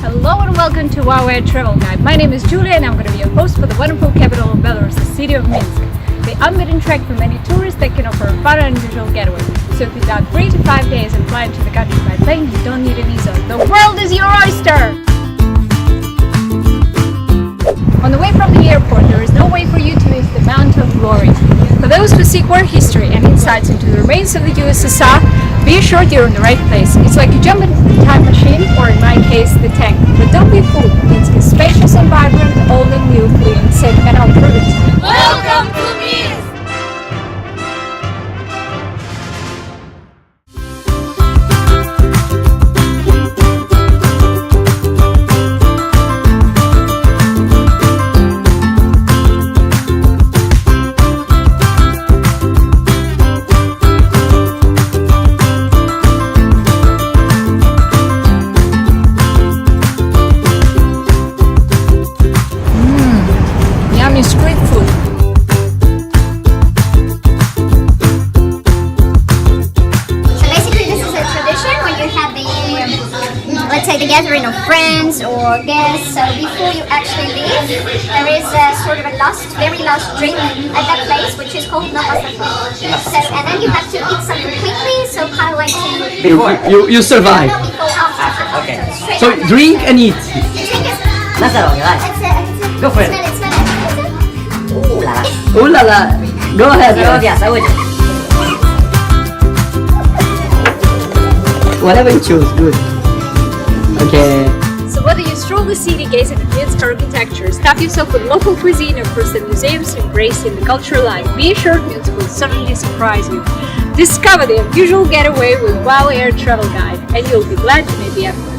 Hello and welcome to Huawei Travel Guide. My name is Julia and I'm going to be your host for the wonderful capital of Belarus, the city of Minsk. The unbeaten track for many tourists that can offer a fun and unusual getaway. So if you've done 3 to 5 days and fly into the country by plane, you don't need a visa. The world is your oyster! On the way from the airport, there is no way for you to miss the Mount of Glory. For those who seek war history and insights into the remains of the USSR, be assured you're in the right place. It's like you jump into the time machine, or in my case, the tank. But don't be fooled. Minsk is spacious and vibrant, old and new, clean, safe, and I'll prove it. Welcome to Minsk! Street food. So basically this is a tradition when you have the, let's say the gathering of friends or guests. So before you actually leave, there is a sort of a very last drink at that place, which is called nazadvsssr. So, and then you have to eat something quickly, so kind of like to... Before you survive. No, before, after. Okay. Straight So after. drink and eat. The drink is... That's all you like. Go for it. Smell it. Ooh la la. Ooh la la. Go ahead. Yes, I would. Whatever you choose, good. Okay. So whether you stroll the city, gaze at the Minsk architecture, stuff yourself with local cuisine, or visit museums embracing the cultural life, be assured Minsk will certainly surprise you. Discover the unusual getaway with Huawei Travel Guide, and you'll be glad you made the effort.